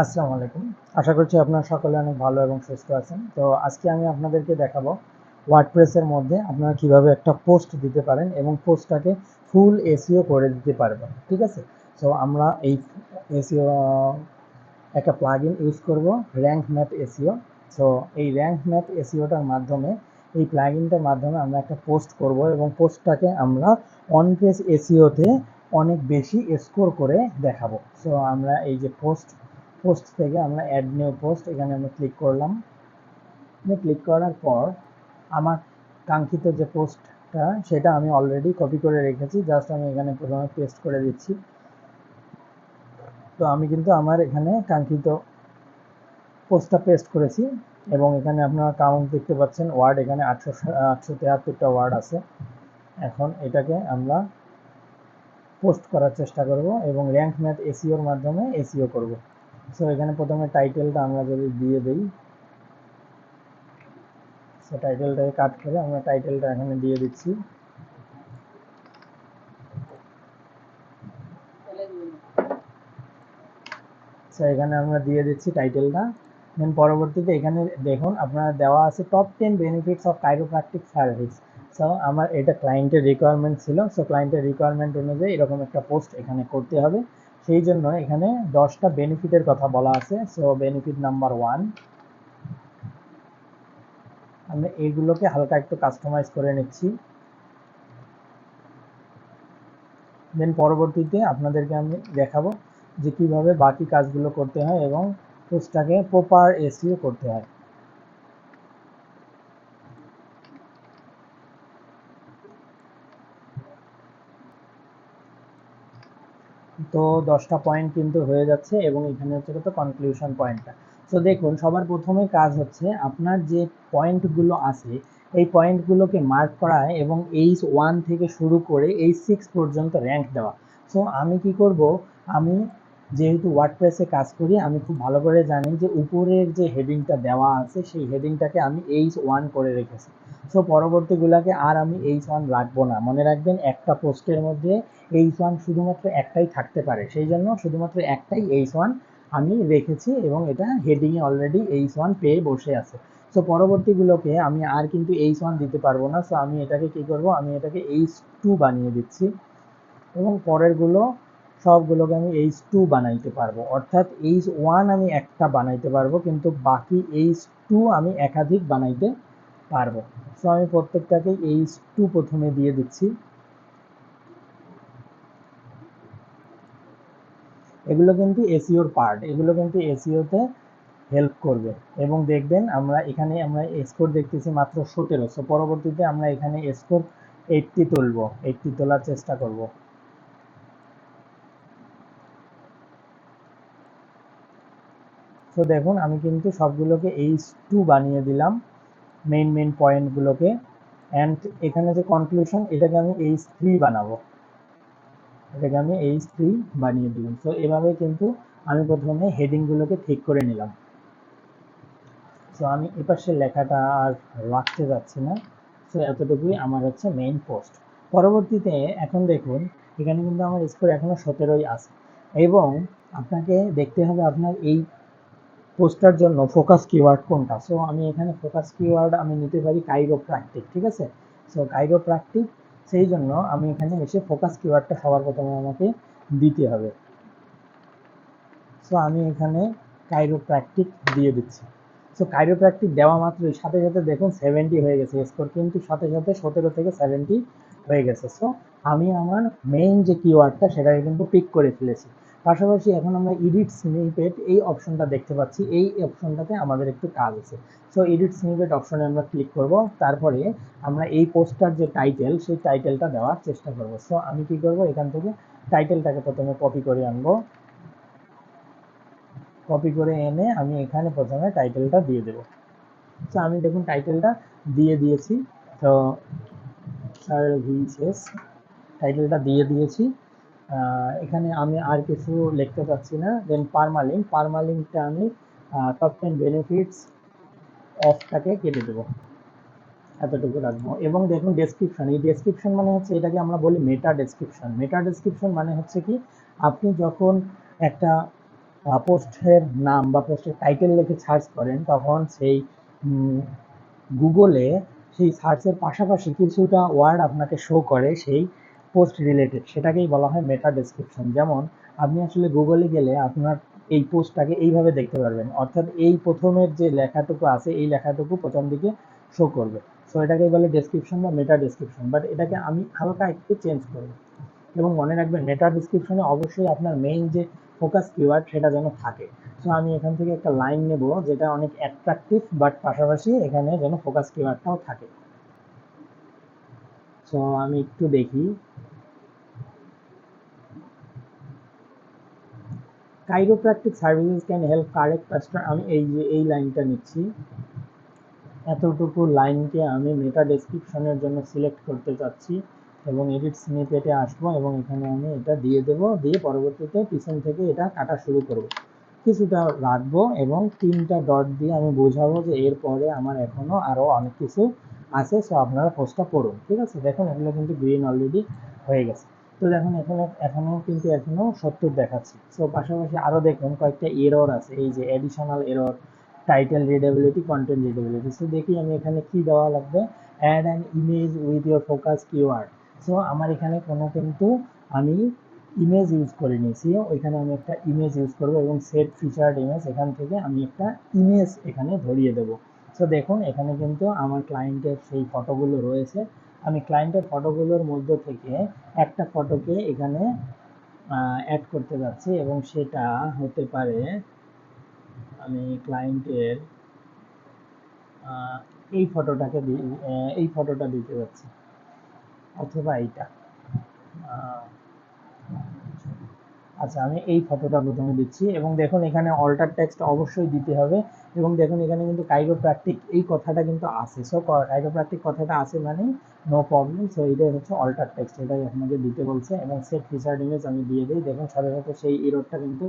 আসসালামু আলাইকুম। আশা করছি আপনারা সকলে অনেক ভালো এবং সুস্থ আছেন। তো আজকে আমি আপনাদেরকে দেখাবো ওয়ার্ডপ্রেসের মধ্যে আপনারা কিভাবে একটা পোস্ট দিতে পারেন এবং পোস্টটাকে ফুল এসইও করে দিতে পারবেন। ঠিক আছে? সো আমরা এই এসইও একটা প্লাগইন ইউজ করব, র‍্যাঙ্ক ম্যাথ এসইও। সো এই র‍্যাঙ্ক ম্যাথ এসইওটার মাধ্যমে, এই প্লাগইনটার মাধ্যমে আমরা একটা পোস্ট করব এবং পোস্টটাকে আমরা অন পেজ এসইওতে অনেক বেশি স্কোর করে দেখাবো। সো আমরা এই যে পোস্ট থেকে আমরা অ্যাড নিউ পোস্ট, এখানে আমরা ক্লিক করলাম। ক্লিক করার পর আমার কাঙ্ক্ষিত যে পোস্টটা সেটা আমি অলরেডি কপি করে রেখেছি, জাস্ট আমি এখানে প্রথমে পেস্ট করে দিচ্ছি। তো আমি কিন্তু আমার এখানে কাঙ্ক্ষিত পোস্টটা পেস্ট করেছি এবং এখানে আপনারা কাউন্ট দেখতে পাচ্ছেন, ওয়ার্ড এখানে 873টা ওয়ার্ড আছে। এখন এটাকে আমরা পোস্ট করার চেষ্টা করব এবং র‍্যাঙ্ক ম্যাথ এসইওর মাধ্যমে এসইও করব। সো এখানে প্রথমে টাইটেলটা আমরা যদি দিয়ে দেই, সো টাইটেলটাকে কাট করে আমরা টাইটেলটা এখানে দিয়ে দিচ্ছি। সো এখানে আমরা দিয়ে দিচ্ছি টাইটেলটা। দেন পরবর্তীতে এখানে দেখুন আপনারা দেওয়া আছে top 10 benefits of chiropractic service. So আমার এটা ক্লায়েন্টের রিকোয়ারমেন্ট ছিল। সো ক্লায়েন্টের রিকোয়ারমেন্ট অনুযায়ী এরকম একটা পোস্ট এখানে করতে হবে। সেই জন্য এখানে 10টা বেনিফিটের কথা বলা আছে। সো বেনিফিট নাম্বার 1, আমরা এইগুলোকে হালকা একটু কাস্টমাইজ করে নিচ্ছি। দেন পরবর্তীতে আপনাদেরকে আমি দেখাবো যে কিভাবে বাকি কাজগুলো করতে হয় এবং পোস্টটাকে প্রপার এসইও করতে হয়। তো 10টা পয়েন্ট কিন্তু হয়ে যাচ্ছে এবং এখানে হচ্ছে কত কনক্লুশন পয়েন্টটা। তো দেখুন সবার প্রথমে কাজ হচ্ছে আপনার যে পয়েন্টগুলো আছে এই পয়েন্টগুলোকে মার্ক করা এবং H1 থেকে শুরু করে H6 পর্যন্ত র্যাঙ্ক দেওয়া। সো আমি কি করব, আমি যেহেতু ওয়ার্ডপ্রেসে কাজ করি আমি খুব ভালো করে জানি যে উপরের যে হেডিংটা দেওয়া আছে সেই হেডিংটাকে আমি H1 করে রেখেছি। সো পরবর্তীগুলোকে আর আমি H1 রাখবো না। মনে রাখবেন একটা পোস্টের মধ্যে H1 শুধুমাত্র একটাই থাকতে পারে, সেই জন্য শুধুমাত্র একটাই H1 আমি রেখেছি এবং এটা হেডিংয়ে অলরেডি H1 পেয়ে বসে আছে। সো পরবর্তীগুলোকে আমি আর কিন্তু H1 দিতে পারবো না। সো আমি এটাকে কি করব, আমি এটাকে H2 বানিয়ে দিচ্ছি এবং পরেরগুলো সবগুলোকে আমি H2 বানাইতে পারবো। অর্থাৎ H1 আমি একটা বানাইতে পারবো কিন্তু বাকি H2 আমি একাধিক বানাইতে পারবো। সো আমি প্রত্যেকটাকে H2 প্রথমে দিয়ে দিচ্ছি। এগুলো কিন্তু এসইওর পার্ট, এগুলো কিন্তু এসইওতে হেল্প করবে এবং দেখবেন আমরা এখানে আমরা স্কোর দেখতেছি মাত্র 17। সো পরবর্তীতে আমরা এখানে স্কোর 80 তুলব, 80 তোলার চেষ্টা করব। তো দেখুন আমি কিন্তু সবগুলোকে H2 বানিয়ে দিলাম, মেইন পয়েন্টগুলোকে। অ্যান্ড এখানে যে কনক্লুশন এটাকে আমি H3 বানাবো, এটাকে আমি H3 বানিয়ে দিলাম। তো এভাবে কিন্তু আমি প্রথমে হেডিংগুলোকে ঠিক করে নিলাম। সো আমি এপাশে লেখাটা আর রাখতে যাচ্ছি না। সো এতটুকুই আমার হচ্ছে মেইন পোস্ট। পরবর্তীতে এখন দেখুন এখানে কিন্তু আমার স্কোর এখনও 17ই আছে এবং আপনাকে দেখতে হবে আপনার এই পোস্টটার জন্য ফোকাস কিওয়ার্ড কোনটা। সো আমি এখানে ফোকাস কিওয়ার্ড আমি নিতে পারি কাইরোপ্র্যাকটিক। ঠিক আছে? সো কাইরোপ্র্যাকটিক, সেই জন্য আমি এখানে এসে ফোকাস কিওয়ার্ডটা সবার প্রথমে আমাকে দিতে হবে। সো আমি এখানে কাইরোপ্র্যাকটিক দিয়ে দিচ্ছি। সো কাইরোপ্র্যাকটিক দেওয়া মাত্রই সাথে সাথে দেখুন 70 হয়ে গেছে স্কোর, কিন্তু সাথে সাথে 17 থেকে 70 হয়ে গেছে। সো আমি আমার মেইন যে কিওয়ার্ডটা সেটাকে কিন্তু পিক করে ফেলেছি। পাশাপাশি এখন আমরা এডিট স্নিপেট এই অপশনটা দেখতে পাচ্ছি, এই অপশনটাতে আমাদের একটু কাজ আছে। সো এডিট স্নিপেট অপশনে আমরা ক্লিক করব, তারপরে আমরা এই পোস্টটার যে টাইটেল সেই টাইটেলটা দেওয়ার চেষ্টা করব। সো আমি কি করব, এখান থেকে টাইটেলটাকে প্রথমে কপি করে আনবো, কপি করে এনে আমি এখানে প্রথমে টাইটেলটা দিয়ে দেবো। তো আমি দেখুন টাইটেলটা দিয়ে দিয়েছি। তো সার্ভিসেস টাইটেলটা দিয়ে দিয়েছি। এখানে আমি আর কিছু লিখতে পাচ্ছি না। দেন পারমালিঙ্কটা আমি টপ 10 বেনিফিটস অফটাকে কেটে দেবো, এতটুকু রাখবো। এবং দেখুন ডেসক্রিপশন, এই ডেসক্রিপশন মানে হচ্ছে এটাকে আমরা বলি মেটা ডেসক্রিপশন। মেটা ডেসক্রিপশন মানে হচ্ছে কি, আপনি যখন একটা পোস্টের নাম বা পোস্টের টাইটেল লিখে সার্চ করেন, তখন সেই গুগলে সেই সার্চের পাশাপাশি কিছুটা ওয়ার্ড আপনাকে শো করে সেই পোস্ট রিলেটেড, সেটাকেই বলা হয় মেটা ডেসক্রিপশন। যেমন আপনি আসলে গুগলে গেলে আপনার এই পোস্টটাকে এইভাবে দেখতে পারবেন, অর্থাৎ এই প্রথমের যে লেখাটুকু আছে এই লেখাটুকু প্রথম দিকে শো করবে। সো এটাকেই বলে ডেসক্রিপশন বা মেটা ডেসক্রিপশন, বাট এটাকে আমি হালকা একটু চেঞ্জ করব। এবং মনে রাখবেন মেটা ডেসক্রিপশনে অবশ্যই আপনার মেইন যে ফোকাস কিওয়ার্ড সেটা যেন থাকে। সো আমি এখান থেকে একটা লাইন নেব যেটা অনেক অ্যাট্রাকটিভ, বাট পাশাপাশি এখানে যেন ফোকাস কিওয়ার্ডটাও থাকে। সো আমি একটু দেখি, chiropractic services can help correct posture, আমি এই যে এই লাইনটা নিচ্ছি, এতটুকু লাইনকে আমি মেটা ডেসক্রিপশনের জন্য সিলেক্ট করতে চাচ্ছি এবং এডিট স্নিপেটে আসবো এবং এখানে আমি এটা দিয়ে দেব, দিয়ে পরবর্তীতে পিছন থেকে এটা কাটা শুরু করব, কিছুটা রাখবো এবং 3টা ডট দিয়ে আমি বোঝাবো যে এরপরে আমার এখনো আরো অনেক কিছু আছে। সো আপনারা পোস্টটা পড়ুন, ঠিক আছে। দেখুন এগুলো কিন্তু গ্রিন অলরেডি হয়ে গেছে। তো দেখুন এখনো 70 দেখাচ্ছে। সো পাশাপাশি আরো দেখুন কয়েকটা এরর আছে, এই যে additional error, title readability, content readability. So দেখি আমি এখানে কি দেওয়া লাগবে, add an image with your focus keyword. So আমার এখানে কোনো কিন্তু আমি ইমেজ ইউজ করে নিয়েছি, ওইখানে আমি একটা ইমেজ ইউজ করব এবং সেট ফিচার্ড ইমেজ, এখান থেকে আমি একটা ইমেজ এখানে ধরিয়ে দেব। সো দেখুন এখানে কিন্তু আমার ক্লায়েন্টের সেই ফটোগুলো রয়েছে, আমি ক্লায়েন্টের ফটোগুলোর মধ্যে থেকে একটা ফটোকে এখানে অ্যাড করতে যাচ্ছি এবং সেটা হতে পারে আমি ক্লায়েন্টের এই ফটোটা দিতে যাচ্ছি, অথবা এইটা। আচ্ছা আমি এই ফটোটা প্রথমে দিচ্ছি এবং দেখুন এখানে অল্টার টেক্সট অবশ্যই দিতে হবে এবং দেখুন এখানে কিন্তু কাইরোপ্র্যাকটিক এই কথাটা কিন্তু আছে। সো কাইরোপ্র্যাকটিক কথাটা আছে মানে নো প্রবলেম। সো এটাই হচ্ছে অল্টার টেক্সট, এটাই আপনাকে দিতে বলছে এবং সেট ফিচার্ড ইমেজ আমি দিয়ে দিই। দেখুন সাথে সাথে সেই এররটা কিন্তু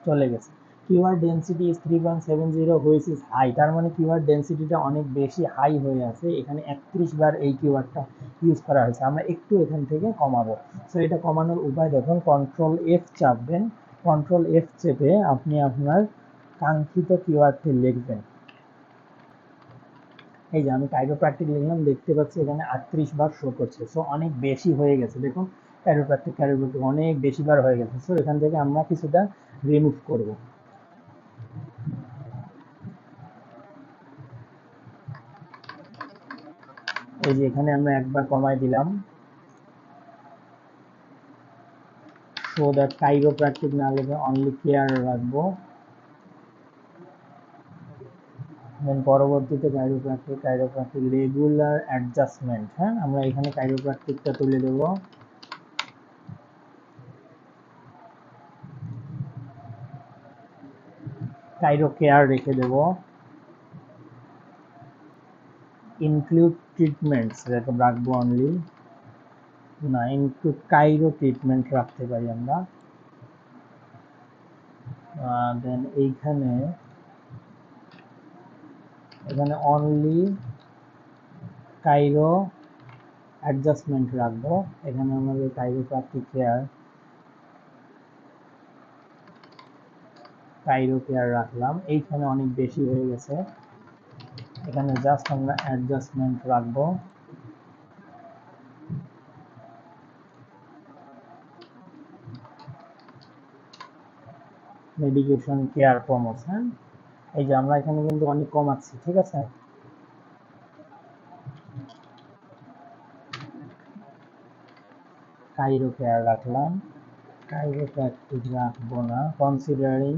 চলে গেছে। Keyword density is 3.70 which is high, তার মানে কিওয়ার্ড ডেন্সিটিটা অনেক বেশি হাই হয়ে আছে, এখানে 31 বার এই কিওয়ার্ডটা ইউজ করা হয়েছে, আমরা একটু এখান থেকে কমাবো। সো এটা কমানোর উপায় দেখুন, কন্ট্রোল এফ চাপবেন, কন্ট্রোল এফ চেপে আপনি আপনার কাঙ্ক্ষিত কিওয়ার্ডটি লিখবেন। এই যে আমি কাইরোপ্র্যাকটিক লিখলাম, দেখতে পাচ্ছি এখানে 38 বার শো করছে। সো অনেক বেশি হয়ে গেছে, দেখুন কাইরোপ্র্যাকটিক অনেক বেশি বার হয়ে গেছে। সো এখান থেকে আমরা কিছুটা রিমুভ করব। এই যে এখানে আমরা একবার কমাই দিলাম, সো দ্যাট কাইরোপ্র্যাকটিক না লিখে অনলি কেয়ার রাখবো। দেন পরবর্তীতে কাইরোপ্র্যাকটিক রেগুলার অ্যাডজাস্টমেন্ট, হ্যাঁ আমরা এখানে কাইরোপ্র্যাকটিকটা তুলে দেব, কাইরো কেয়ার রেখে দেব, ইনক্লুড ট্রিটমেন্টস রাখবো অনলি, না ইনক্লুড কাইরো ট্রিটমেন্ট রাখতে পারি আমরা। দেন এখানে অনলি কাইরো অ্যাডজাস্টমেন্ট রাখবো, এখানে আমাদের কাইরোপ্র্যাকটিক কেয়ার রাখলাম। এইখানে অনেক বেশি হয়ে গেছে, এখানে জাস্ট আমরা অ্যাডজাস্টমেন্ট রাখবো। মেডিকেশন কেয়ার প্রমোশন, এই যে আমরা এখানে কিন্তু অনেক কমাচ্ছি, ঠিক আছে। কাইরো কেয়ার রাখলাম, কাইরোপ্র্যাকটিক রাখবো না, কনসিডারিং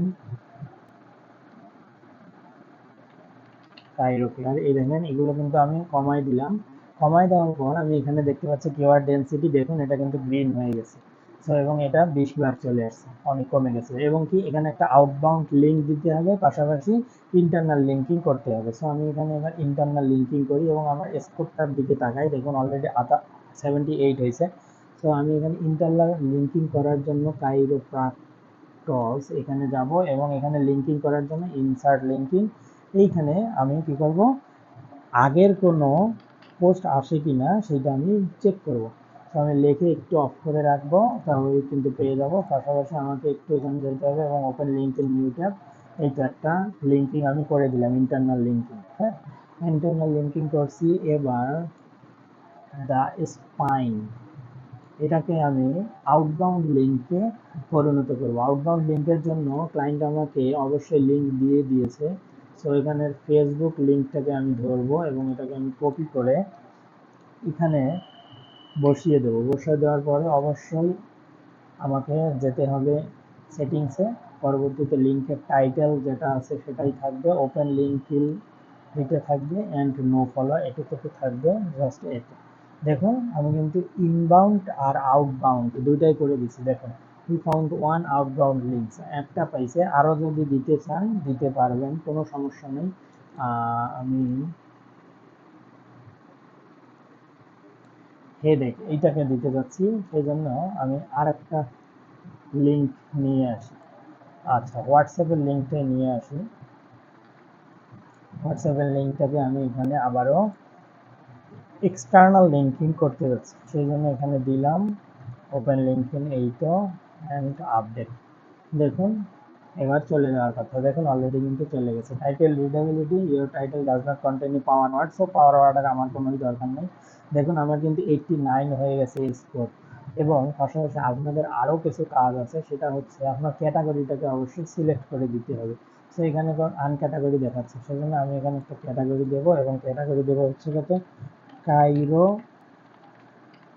কাইরো কেয়ার। এই দেখেন এগুলো কিন্তু আমি কমাই দিলাম, কমাই দেওয়ার পর আমি এখানে দেখতে পাচ্ছি কিওয়ার্ড ডেন্সিটি, দেখুন এটা কিন্তু গ্রিন হয়ে গেছে। সো এবং এটা 20 বার চলে আসছে, অনেক কমে গেছে। এবং কি এখানে একটা আউটবাউন্ড লিঙ্ক দিতে হবে, পাশাপাশি ইন্টারনাল লিঙ্কিং করতে হবে। সো আমি এখানে এবার ইন্টারনাল লিঙ্কিং করি এবং আমার স্কোরটার দিকে তাকাই, দেখুন অলরেডি 78 হয়েছে। সো আমি এখানে ইন্টারনাল লিঙ্কিং করার জন্য কাইরোপ্র্যাকটস এখানে যাব এবং এখানে লিঙ্কিং করার জন্য ইনসার্ট লিঙ্কিং, এইখানে আমি কি করব, আগের কোনো পোস্ট আসে কিনা সেটা আমি চেক করব। তো আমি লিখে একটু অফ করে রাখবো, তাহলে কিন্তু পেয়ে যাবো। পাশাপাশি আমাকে একটু এখানে যেতে হবে এবং open link in new tab, এই একটা লিঙ্কিং আমি করে দিলাম, ইন্টারনাল লিঙ্কিং। হ্যাঁ, ইন্টারনাল লিঙ্কিং করছি। এবার দ্য স্পাইন, এটাকে আমি আউটবাউন্ড লিঙ্কে পরিণত করব। আউটবাউন্ড লিঙ্কের জন্য ক্লায়েন্ট আমাকে অবশ্যই লিঙ্ক দিয়ে দিয়েছে। সো এখানের ফেসবুক লিঙ্কটাকে আমি ধরবো এবং এটাকে আমি কপি করে এখানে বসিয়ে দেবো। বসিয়ে দেওয়ার পরে অবশ্যই আমাকে যেতে হবে সেটিংসে। পরবর্তীতে লিঙ্কের টাইটেল যেটা আছে সেটাই থাকবে, ওপেন লিঙ্ক ফিল এটা থাকবে, অ্যান্ড নো ফলো এটুকু থাকবে, জাস্ট এটা। দেখুন আমি কিন্তু ইনবাউন্ড আর আউটবাউন্ড দুইটাই করে দিচ্ছি। দেখুন we found one outbound links, একটা পাইছে। আরও যদি দিতে চান দিতে পারবেন, কোনো সমস্যা নেই। আমি হেডেক এইটাকে দিতে যাচ্ছি, সেই জন্য আমি আর একটা লিঙ্ক নিয়ে আসি। আচ্ছা, হোয়াটসঅ্যাপের লিঙ্কটাই নিয়ে আসি। হোয়াটসঅ্যাপের লিঙ্কটাকে আমি এখানে আবারও এক্সটার্নাল লিঙ্কিং করতে যাচ্ছি, সেই জন্য এখানে দিলাম ওপেন লিঙ্কিং এইটা অ্যান্ড আপডেট। দেখুন এবার চলে যাওয়ার কথা। দেখুন অলরেডি কিন্তু চলে গেছে। Title readability, your title does not contain power word. So power ওয়ার্ডের আমার কোনোই দরকার নেই। দেখুন আমার কিন্তু 89 হয়ে গেছে স্কোর। এবং পাশাপাশি আপনাদের আরও কিছু কাজ আছে, সেটা হচ্ছে আপনার ক্যাটাগরিটাকে অবশ্যই সিলেক্ট করে দিতে হবে। সো এখানে আনক্যাটাগরি দেখাচ্ছে, সেই জন্য আমি এখানে একটা ক্যাটাগরি দেবো এবং ক্যাটাগরি দেবো হচ্ছে কত, কাইরো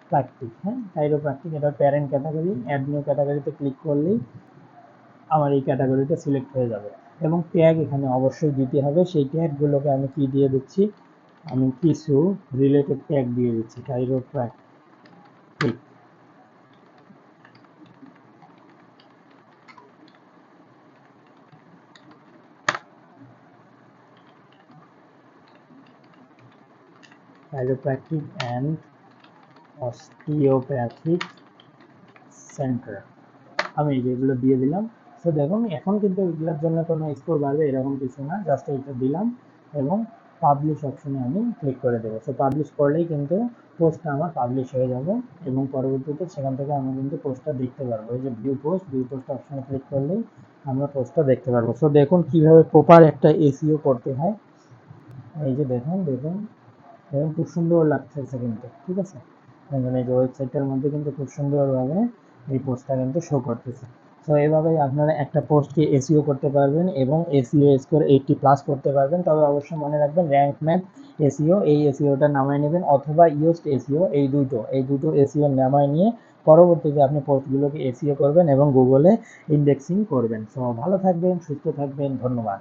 প্র্যাকটিক। হ্যাঁ, কাইরো প্র্যাকটিক, এটা প্যারেন্ট ক্যাটাগরি। অ্যাড নিউ ক্যাটাগরিতে ক্লিক করলেই আমার এই ক্যাটাগরিটা সিলেক্ট হয়ে যাবে। এবং ট্যাগ এখানে অবশ্যই দিতে হবে। সেই ট্যাগগুলোকে আমি কি দিয়ে দিচ্ছি, আমি কিছু রিলেটেড ট্যাগ দিয়ে দিচ্ছি। Chiropractic, chiropractic and osteopathic center, আমি যেগুলো দিয়ে দিলাম। তো দেখুন এখন কিন্তু এগুলোর জন্য কোনো স্কোর বাড়বে এরকম কিছু না, জাস্ট এইটা দিলাম এবং পাবলিশ অপশনে আমি ক্লিক করে দেবো। তো পাবলিশ করলেই কিন্তু পোস্টটা আমার পাবলিশ হয়ে যাবে এবং পরবর্তীতে সেখান থেকে আমি কিন্তু পোস্টটা দেখতে পারবো। এই যে ভিউ পোস্ট অপশনে ক্লিক করলেই আমরা পোস্টটা দেখতে পারবো। তো দেখুন কিভাবে প্রপার একটা এসইও করতে হয়। এই যে দেখুন দেখুন দেখুন খুব সুন্দর লাগতেছে কিন্তু, ঠিক আছে। দেখুন এই যে ওয়েবসাইটের মধ্যে কিন্তু খুব সুন্দরভাবে এই পোস্টটা কিন্তু শো করতেছে। তো এইভাবেই আপনারা একটা পোস্টকে এসইও করতে পারবেন এবং এসইও স্কোর 80+ করতে পারবেন। তবে অবশ্যই মনে রাখবেন র্যাঙ্ক ম্যাথ এসইও, এই এসইওটা নামায় নেবেন, অথবা ইয়োস্ট এসইও, এই দুটো এসইও নামায় নিয়ে পরবর্তীতে আপনি পোস্টগুলোকে এসইও করবেন এবং গুগলে ইন্ডেক্সিং করবেন। তো ভালো থাকবেন, সুস্থ থাকবেন, ধন্যবাদ।